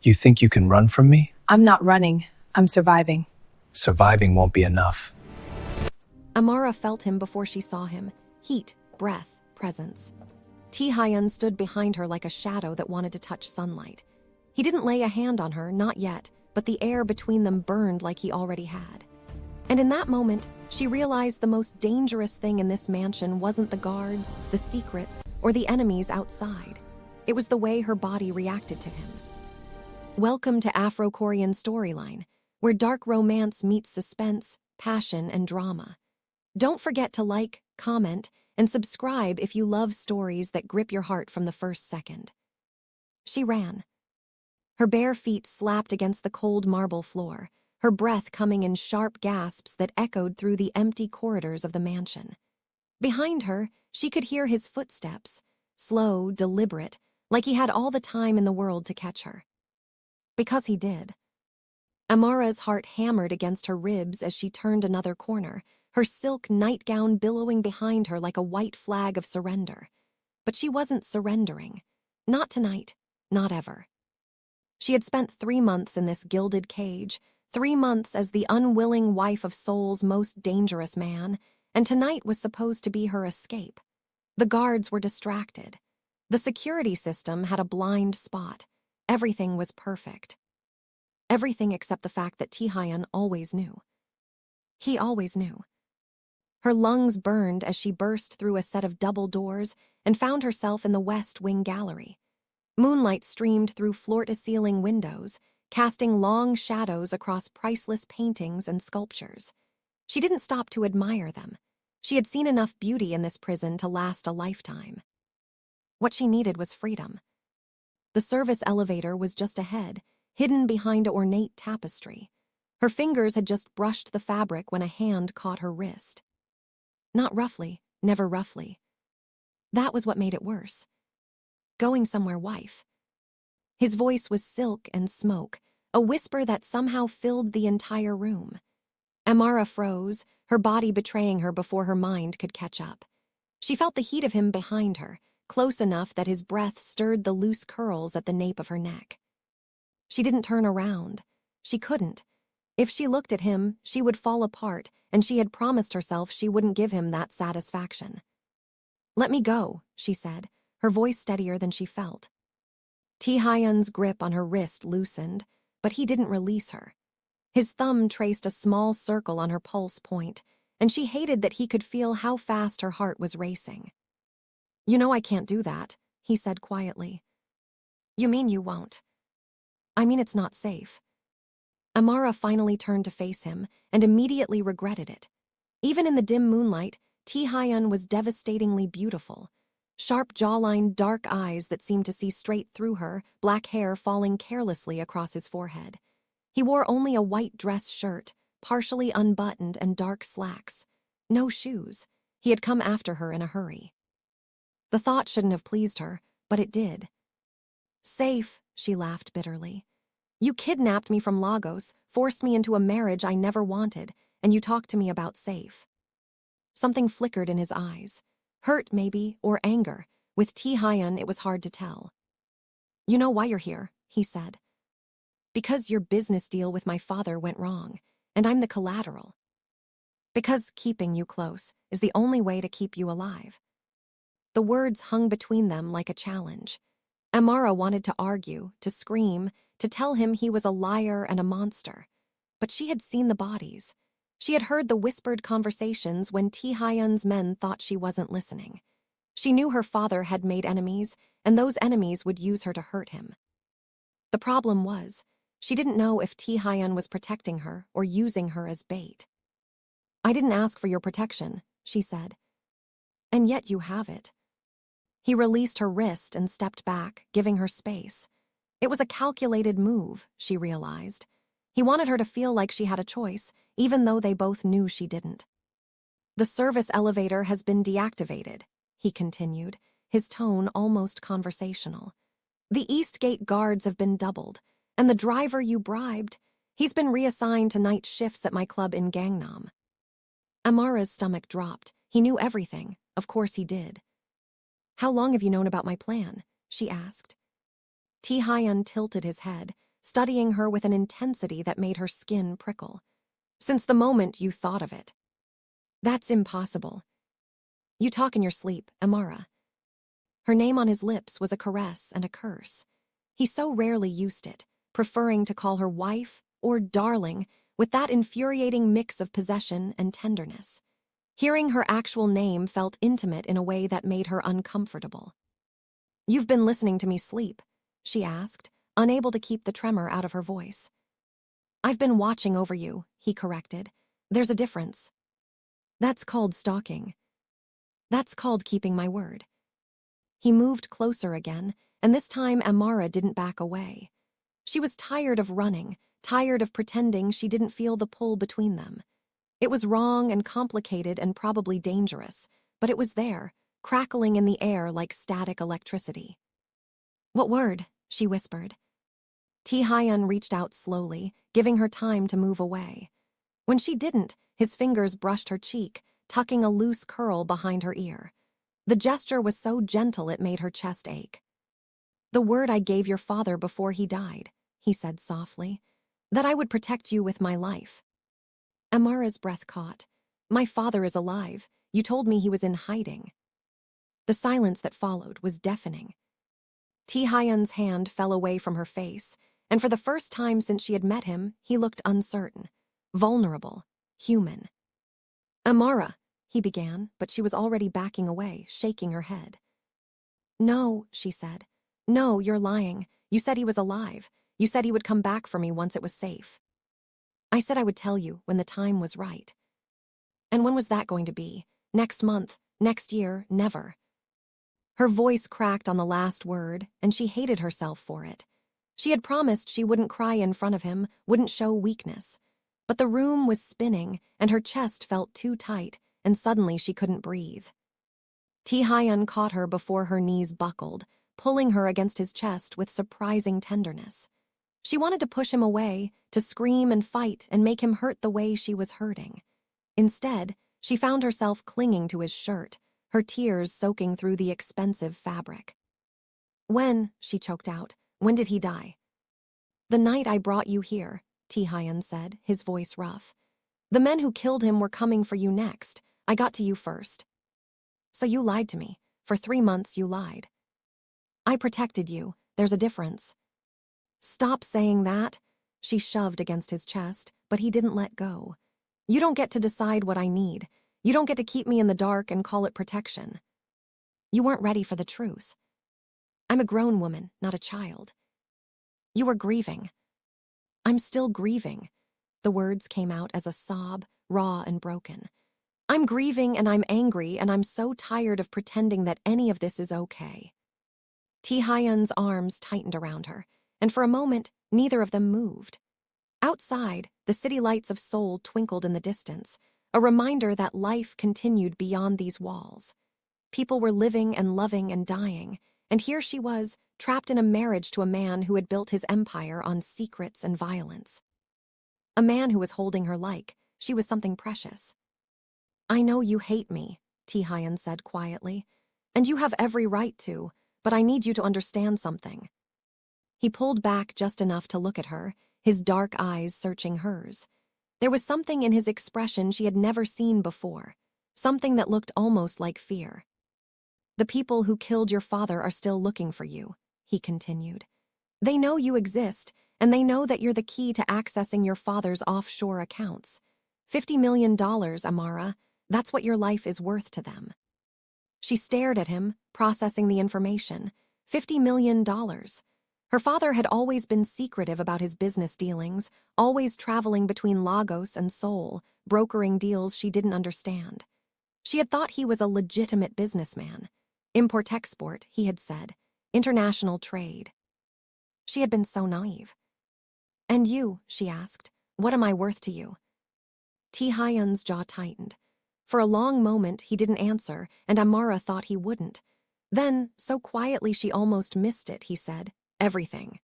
You think you can run from me? I'm not running. I'm surviving. Surviving won't be enough. Amara felt him before she saw him. Heat, breath, presence. Tae-hyun stood behind her like a shadow that wanted to touch sunlight. He didn't lay a hand on her, not yet, but the air between them burned like he already had. And in that moment, she realized the most dangerous thing in this mansion wasn't the guards, the secrets, or the enemies outside. It was the way her body reacted to him. Welcome to Afrokorean storyline, where dark romance meets suspense, passion, and drama. Don't forget to like, comment, and subscribe if you love stories that grip your heart from the first second. She ran. Her bare feet slapped against the cold marble floor, her breath coming in sharp gasps that echoed through the empty corridors of the mansion. Behind her, she could hear his footsteps, slow, deliberate, like he had all the time in the world to catch her. Because he did. Amara's heart hammered against her ribs as she turned another corner, her silk nightgown billowing behind her like a white flag of surrender. But she wasn't surrendering. Not tonight, not ever. She had spent 3 months in this gilded cage, 3 months as the unwilling wife of Seoul's most dangerous man, and tonight was supposed to be her escape. The guards were distracted. The security system had a blind spot. Everything was perfect. Everything except the fact that Tae-hyun always knew. He always knew. Her lungs burned as she burst through a set of double doors and found herself in the West Wing gallery. Moonlight streamed through floor-to-ceiling windows, casting long shadows across priceless paintings and sculptures. She didn't stop to admire them. She had seen enough beauty in this prison to last a lifetime. What she needed was freedom. The service elevator was just ahead, hidden behind an ornate tapestry. Her fingers had just brushed the fabric when a hand caught her wrist. Not roughly, never roughly. That was what made it worse. Going somewhere, wife. His voice was silk and smoke, a whisper that somehow filled the entire room. Amara froze, her body betraying her before her mind could catch up. She felt the heat of him behind her, close enough that his breath stirred the loose curls at the nape of her neck. She didn't turn around. She couldn't. If she looked at him, she would fall apart, and she had promised herself she wouldn't give him that satisfaction. "Let me go," she said, her voice steadier than she felt. Tae-hyun's grip on her wrist loosened, but he didn't release her. His thumb traced a small circle on her pulse point, and she hated that he could feel how fast her heart was racing. "You know I can't do that," he said quietly. "You mean you won't?" "I mean it's not safe." Amara finally turned to face him and immediately regretted it. Even in the dim moonlight, Tae-hyun was devastatingly beautiful. Sharp jawline, dark eyes that seemed to see straight through her, black hair falling carelessly across his forehead. He wore only a white dress shirt, partially unbuttoned, and dark slacks. No shoes. He had come after her in a hurry. The thought shouldn't have pleased her, but it did. "Safe," she laughed bitterly. "You kidnapped me from Lagos, forced me into a marriage I never wanted, and you talked to me about safe." Something flickered in his eyes. Hurt, maybe, or anger. With Tae-hyun, it was hard to tell. "You know why you're here," he said. "Because your business deal with my father went wrong, and I'm the collateral. Because keeping you close is the only way to keep you alive." The words hung between them like a challenge. Amara wanted to argue, to scream, to tell him he was a liar and a monster. But she had seen the bodies. She had heard the whispered conversations when Tae-hyun's men thought she wasn't listening. She knew her father had made enemies, and those enemies would use her to hurt him. The problem was, she didn't know if Tae-hyun was protecting her or using her as bait. "I didn't ask for your protection," she said. "And yet you have it." He released her wrist and stepped back, giving her space. It was a calculated move, she realized. He wanted her to feel like she had a choice, even though they both knew she didn't. "The service elevator has been deactivated," he continued, his tone almost conversational. "The East Gate guards have been doubled, and the driver you bribed, he's been reassigned to night shifts at my club in Gangnam." Amara's stomach dropped. He knew everything. Of course he did. "How long have you known about my plan?" she asked. Tae-hyun tilted his head, studying her with an intensity that made her skin prickle. Since the moment you thought of it. That's impossible. You talk in your sleep, Amara. Her name on his lips was a caress and a curse. He so rarely used it, preferring to call her wife or darling with that infuriating mix of possession and tenderness. Hearing her actual name felt intimate in a way that made her uncomfortable. "You've been listening to me sleep," she asked, unable to keep the tremor out of her voice. "I've been watching over you," he corrected. "There's a difference. That's called stalking. That's called keeping my word." He moved closer again, and this time Amara didn't back away. She was tired of running, tired of pretending she didn't feel the pull between them. It was wrong and complicated and probably dangerous, but it was there, crackling in the air like static electricity. "What word?" she whispered. Tae-hyun reached out slowly, giving her time to move away. When she didn't, his fingers brushed her cheek, tucking a loose curl behind her ear. The gesture was so gentle it made her chest ache. "The word I gave your father before he died," he said softly, "that I would protect you with my life." Amara's breath caught. "My father is alive. You told me he was in hiding." The silence that followed was deafening. Tae-hyun's hand fell away from her face, and for the first time since she had met him, he looked uncertain, vulnerable, human. "Amara," he began, but she was already backing away, shaking her head. "No," she said. "No, you're lying. You said he was alive. You said he would come back for me once it was safe." "I said I would tell you when the time was right." "And when was that going to be? Next month? Next year? Never." Her voice cracked on the last word, and she hated herself for it. She had promised she wouldn't cry in front of him, wouldn't show weakness. But the room was spinning, and her chest felt too tight, and suddenly she couldn't breathe. Tae-hyun caught her before her knees buckled, pulling her against his chest with surprising tenderness. She wanted to push him away, to scream and fight and make him hurt the way she was hurting. Instead, she found herself clinging to his shirt, her tears soaking through the expensive fabric. "When," she choked out, "when did he die?" "The night I brought you here," Tae-hyun said, his voice rough. "The men who killed him were coming for you next. I got to you first." "So you lied to me. For 3 months you lied." "I protected you. There's a difference." "Stop saying that." She shoved against his chest, but he didn't let go. "You don't get to decide what I need. You don't get to keep me in the dark and call it protection. You weren't ready for the truth. I'm a grown woman, not a child. You were grieving." "I'm still grieving." The words came out as a sob, raw and broken. "I'm grieving and I'm angry and I'm so tired of pretending that any of this is okay." Tae-hyun's arms tightened around her, and for a moment, neither of them moved. Outside, the city lights of Seoul twinkled in the distance, a reminder that life continued beyond these walls. People were living and loving and dying, and here she was, trapped in a marriage to a man who had built his empire on secrets and violence. A man who was holding her like she was something precious. "I know you hate me," Tae-hyun said quietly, "and you have every right to, but I need you to understand something." He pulled back just enough to look at her, his dark eyes searching hers. There was something in his expression she had never seen before, something that looked almost like fear. "The people who killed your father are still looking for you," he continued. "They know you exist, and they know that you're the key to accessing your father's offshore accounts. $50 million, Amara, that's what your life is worth to them." She stared at him, processing the information. $50 million. Her father had always been secretive about his business dealings, always traveling between Lagos and Seoul, brokering deals she didn't understand. She had thought he was a legitimate businessman. Import-export, he had said. International trade. She had been so naive. "And you," she asked, "what am I worth to you?" Tae-hyun's jaw tightened. For a long moment, he didn't answer, and Amara thought he wouldn't. Then, so quietly she almost missed it, he said, "Everything."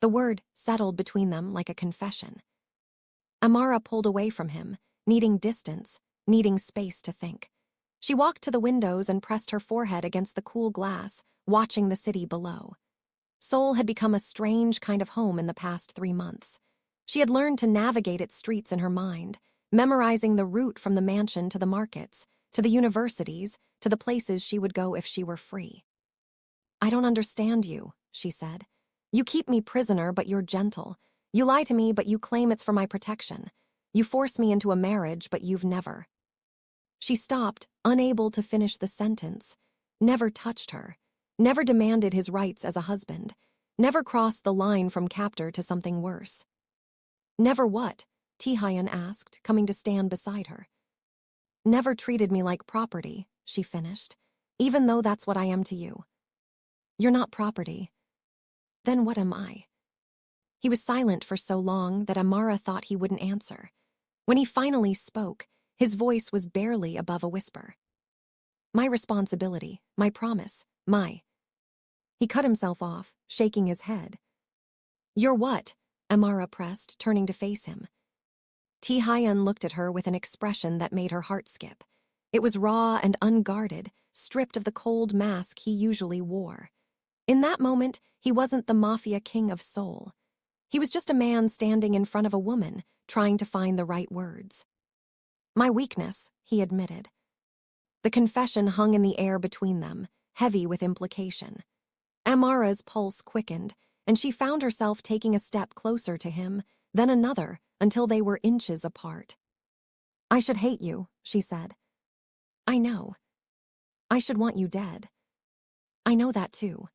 The word settled between them like a confession. Amara pulled away from him, needing distance, needing space to think. She walked to the windows and pressed her forehead against the cool glass, watching the city below. Seoul had become a strange kind of home in the past 3 months. She had learned to navigate its streets in her mind, memorizing the route from the mansion to the markets, to the universities, to the places she would go if she were free. "I don't understand you," she said. "You keep me prisoner, but you're gentle. You lie to me, but you claim it's for my protection. You force me into a marriage, but you've never." She stopped, unable to finish the sentence. Never touched her. Never demanded his rights as a husband. Never crossed the line from captor to something worse. "Never what?" Tae-hyun asked, coming to stand beside her. "Never treated me like property," she finished, "even though that's what I am to you." "You're not property. Then what am I?" He was silent for so long that Amara thought he wouldn't answer. When he finally spoke, his voice was barely above a whisper. "My responsibility, my promise, my—" He cut himself off, shaking his head. "You're what?" Amara pressed, turning to face him. Tae-hyun looked at her with an expression that made her heart skip. It was raw and unguarded, stripped of the cold mask he usually wore. In that moment, he wasn't the Mafia king of Seoul. He was just a man standing in front of a woman, trying to find the right words. "My weakness," he admitted. The confession hung in the air between them, heavy with implication. Amara's pulse quickened, and she found herself taking a step closer to him, then another, until they were inches apart. "I should hate you," she said. "I know. I should want you dead. I know that too.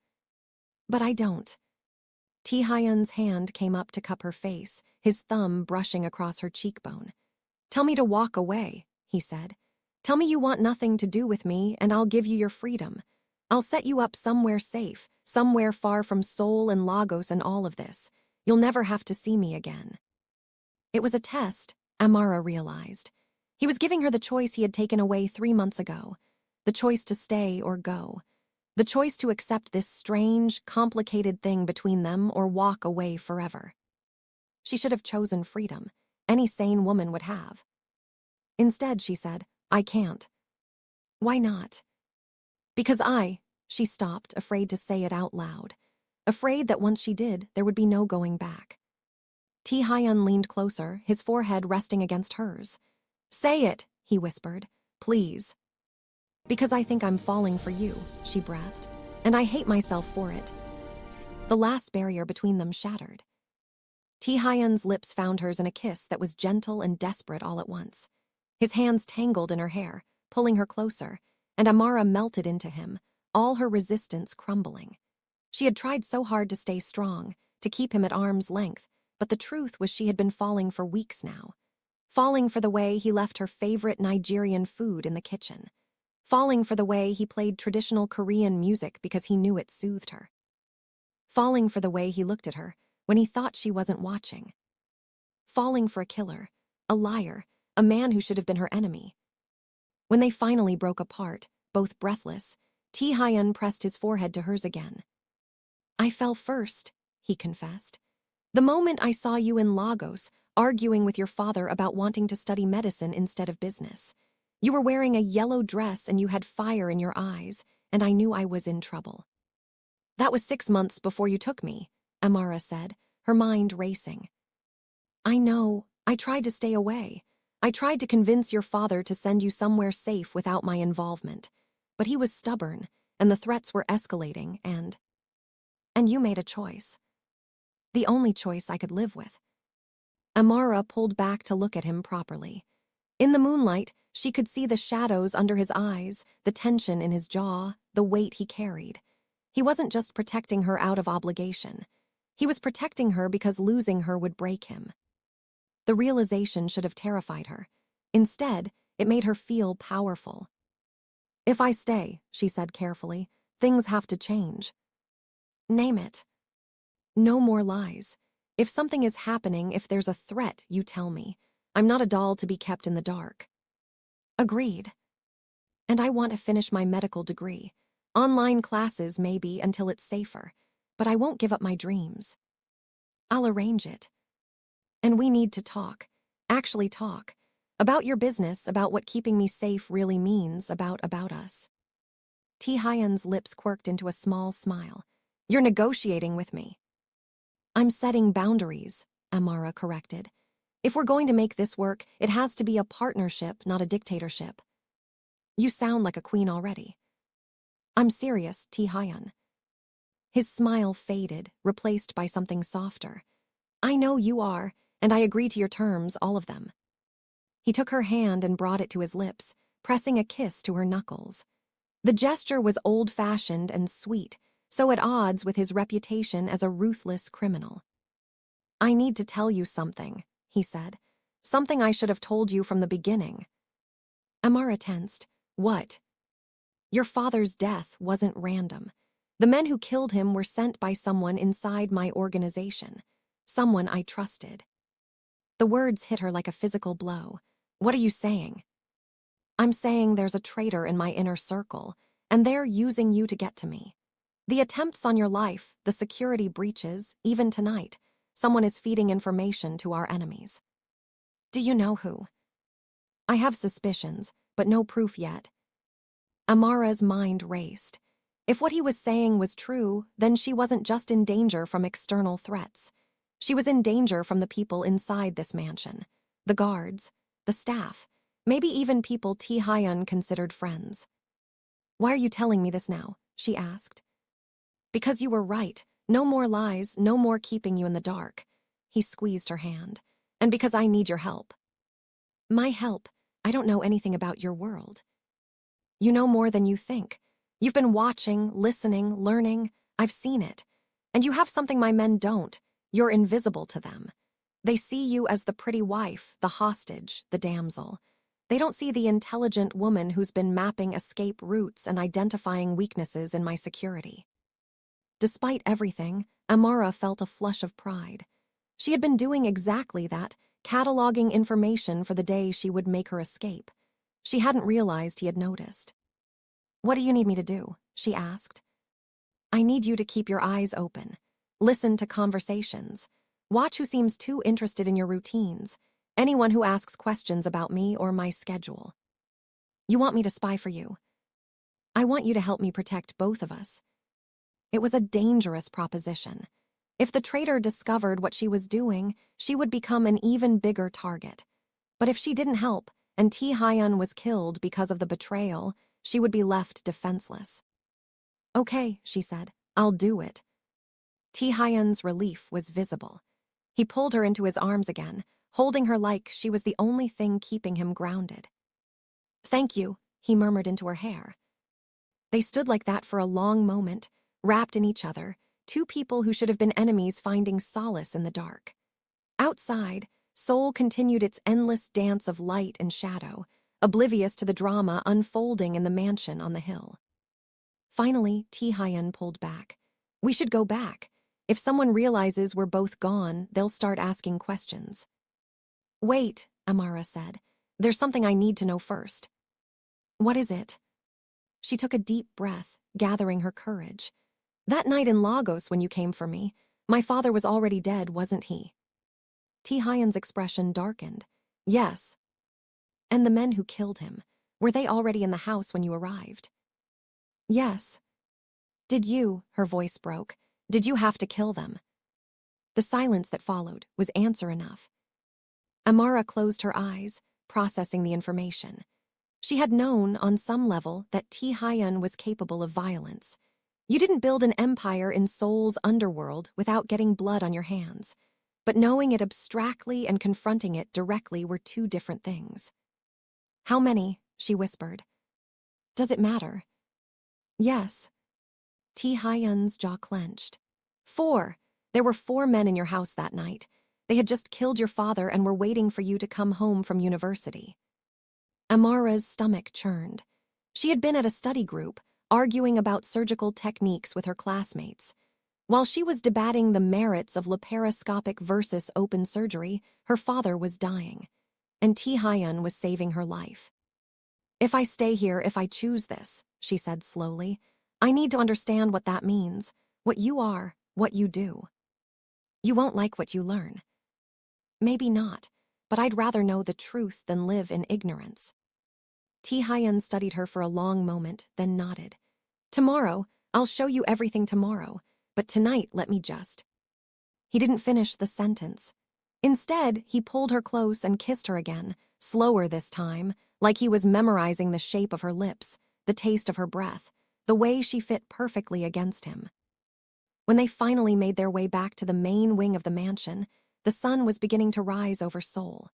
But I don't." Tae-hyun's hand came up to cup her face, his thumb brushing across her cheekbone. "Tell me to walk away," he said. "Tell me you want nothing to do with me, and I'll give you your freedom. I'll set you up somewhere safe, somewhere far from Seoul and Lagos and all of this. You'll never have to see me again." It was a test, Amara realized. He was giving her the choice he had taken away 3 months ago. The choice to stay or go. The choice to accept this strange, complicated thing between them or walk away forever. She should have chosen freedom. Any sane woman would have. Instead, she said, "I can't." "Why not?" "Because she stopped, afraid to say it out loud. Afraid that once she did, there would be no going back. Tae-hyun leaned closer, his forehead resting against hers. "Say it," he whispered. "Please." "Because I think I'm falling for you," she breathed, "and I hate myself for it." The last barrier between them shattered. Tae-hyun's lips found hers in a kiss that was gentle and desperate all at once. His hands tangled in her hair, pulling her closer, and Amara melted into him, all her resistance crumbling. She had tried so hard to stay strong, to keep him at arm's length, but the truth was she had been falling for weeks now. Falling for the way he left her favorite Nigerian food in the kitchen. Falling for the way he played traditional Korean music because he knew it soothed her. Falling for the way he looked at her when he thought she wasn't watching. Falling for a killer, a liar, a man who should have been her enemy. When they finally broke apart, both breathless, Tae-hyun pressed his forehead to hers again. "I fell first," he confessed. "The moment I saw you in Lagos, arguing with your father about wanting to study medicine instead of business. You were wearing a yellow dress and you had fire in your eyes, and I knew I was in trouble." "That was 6 months before you took me," Amara said, her mind racing. "I know. I tried to stay away. I tried to convince your father to send you somewhere safe without my involvement. But he was stubborn, and the threats were escalating, and you made a choice. The only choice I could live with." Amara pulled back to look at him properly. In the moonlight, she could see the shadows under his eyes, the tension in his jaw, the weight he carried. He wasn't just protecting her out of obligation. He was protecting her because losing her would break him. The realization should have terrified her. Instead, it made her feel powerful. "If I stay," she said carefully, "things have to change." "Name it." "No more lies. If something is happening, if there's a threat, you tell me. I'm not a doll to be kept in the dark." "Agreed." "And I want to finish my medical degree. Online classes, maybe, until it's safer. But I won't give up my dreams." "I'll arrange it. And we need to talk. Actually talk. About your business, about what keeping me safe really means, about us." Tae-hyun's lips quirked into a small smile. You're negotiating with me. I'm setting boundaries, Amara corrected. If we're going to make this work, it has to be a partnership, not a dictatorship. You sound like a queen already. I'm serious, Tae-hyun. His smile faded, replaced by something softer. I know you are, and I agree to your terms, all of them. He took her hand and brought it to his lips, pressing a kiss to her knuckles. The gesture was old-fashioned and sweet, so at odds with his reputation as a ruthless criminal. I need to tell you something, he said. Something I should have told you from the beginning. Amara tensed. What? Your father's death wasn't random. The men who killed him were sent by someone inside my organization. Someone I trusted. The words hit her like a physical blow. What are you saying? I'm saying there's a traitor in my inner circle, and they're using you to get to me. The attempts on your life, the security breaches, even tonight, someone is feeding information to our enemies. Do you know who? I have suspicions, but no proof yet. Amara's mind raced. If what he was saying was true, then she wasn't just in danger from external threats. She was in danger from the people inside this mansion. The guards, the staff, maybe even people Tae-hyun considered friends. Why are you telling me this now? She asked. Because you were right. No more lies, no more keeping you in the dark. He squeezed her hand. And because I need your help. My help? I don't know anything about your world. You know more than you think. You've been watching, listening, learning. I've seen it. And you have something my men don't. You're invisible to them. They see you as the pretty wife, the hostage, the damsel. They don't see the intelligent woman who's been mapping escape routes and identifying weaknesses in my security. Despite everything, Amara felt a flush of pride. She had been doing exactly that, cataloging information for the day she would make her escape. She hadn't realized he had noticed. What do you need me to do? She asked. I need you to keep your eyes open. Listen to conversations. Watch who seems too interested in your routines. Anyone who asks questions about me or my schedule. You want me to spy for you. I want you to help me protect both of us. It was a dangerous proposition. If the traitor discovered what she was doing, she would become an even bigger target. But if she didn't help, and Tae-hyun was killed because of the betrayal, she would be left defenseless. Okay, she said, I'll do it. Tae-hyun's relief was visible. He pulled her into his arms again, holding her like she was the only thing keeping him grounded. Thank you, he murmured into her hair. They stood like that for a long moment, wrapped in each other, two people who should have been enemies finding solace in the dark. Outside, Seoul continued its endless dance of light and shadow, oblivious to the drama unfolding in the mansion on the hill. Finally, Tae-hyun pulled back. We should go back. If someone realizes we're both gone, they'll start asking questions. Wait, Amara said. There's something I need to know first. What is it? She took a deep breath, gathering her courage. That night in Lagos when you came for me, my father was already dead, wasn't he? Tae-hyun's expression darkened. Yes. And the men who killed him, were they already in the house when you arrived? Yes. Did you, her voice broke, did you have to kill them? The silence that followed was answer enough. Amara closed her eyes, processing the information. She had known, on some level, that Tae-hyun was capable of violence. You didn't build an empire in Seoul's underworld without getting blood on your hands. But knowing it abstractly and confronting it directly were two different things. How many? She whispered. Does it matter? Yes. Tae-hyun's jaw clenched. 4. There were 4 men in your house that night. They had just killed your father and were waiting for you to come home from university. Amara's stomach churned. She had been at a study group, arguing about surgical techniques with her classmates. While she was debating the merits of laparoscopic versus open surgery, her father was dying, and Tae-hyun was saving her life. If I stay here, if I choose this, she said slowly, I need to understand what that means, what you are, what you do. You won't like what you learn. Maybe not, but I'd rather know the truth than live in ignorance. Tae-hyun studied her for a long moment, then nodded. Tomorrow, I'll show you everything tomorrow. But tonight, let me just. He didn't finish the sentence. Instead, he pulled her close and kissed her again, slower this time, like he was memorizing the shape of her lips, the taste of her breath, the way she fit perfectly against him. When they finally made their way back to the main wing of the mansion, the sun was beginning to rise over Seoul.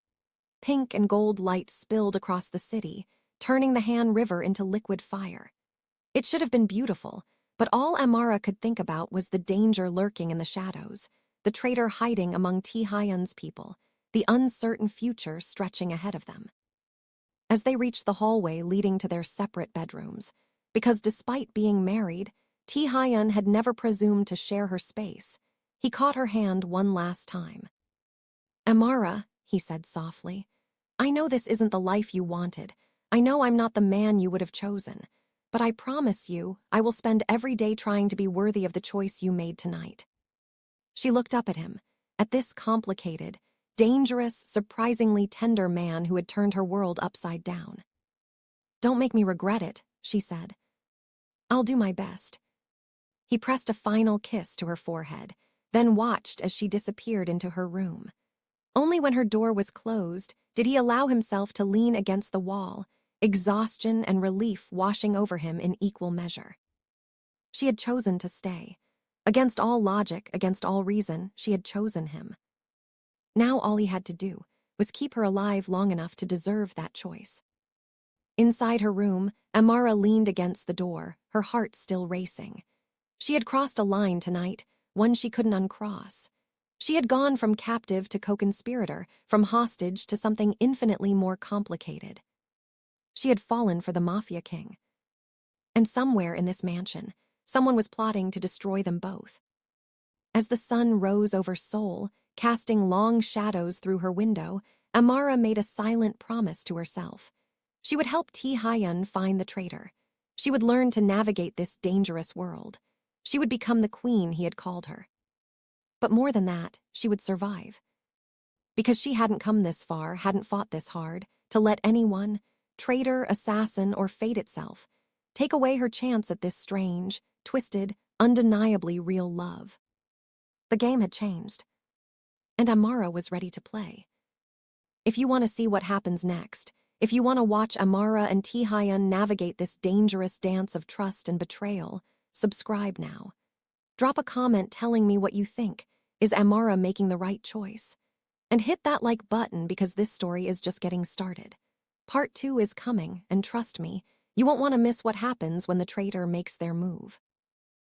Pink and gold light spilled across the city, turning the Han River into liquid fire. It should have been beautiful, but all Amara could think about was the danger lurking in the shadows, the traitor hiding among Tae-hyun's people, the uncertain future stretching ahead of them. As they reached the hallway leading to their separate bedrooms, because despite being married, Tae-hyun had never presumed to share her space, he caught her hand one last time. "Amara," he said softly, "I know this isn't the life you wanted. I know I'm not the man you would have chosen. But I promise you, I will spend every day trying to be worthy of the choice you made tonight." She looked up at him, at this complicated, dangerous, surprisingly tender man who had turned her world upside down. "Don't make me regret it," she said. "I'll do my best." He pressed a final kiss to her forehead, then watched as she disappeared into her room. Only when her door was closed did he allow himself to lean against the wall, exhaustion and relief washing over him in equal measure. She had chosen to stay. Against all logic, against all reason, she had chosen him. Now all he had to do was keep her alive long enough to deserve that choice. Inside her room, Amara leaned against the door, her heart still racing. She had crossed a line tonight, one she couldn't uncross. She had gone from captive to co-conspirator, from hostage to something infinitely more complicated. She had fallen for the Mafia king. And somewhere in this mansion, someone was plotting to destroy them both. As the sun rose over Seoul, casting long shadows through her window, Amara made a silent promise to herself. She would help Tae-hyun find the traitor. She would learn to navigate this dangerous world. She would become the queen he had called her. But more than that, she would survive. Because she hadn't come this far, hadn't fought this hard, to let anyone, traitor, assassin, or fate itself, take away her chance at this strange, twisted, undeniably real love. The game had changed, and Amara was ready to play. If you want to see what happens next, if you want to watch Amara and Tae-hyun navigate this dangerous dance of trust and betrayal, subscribe now. Drop a comment telling me what you think. Is Amara making the right choice? And hit that like button because this story is just getting started. Part 2 is coming, and trust me, you won't want to miss what happens when the traitor makes their move.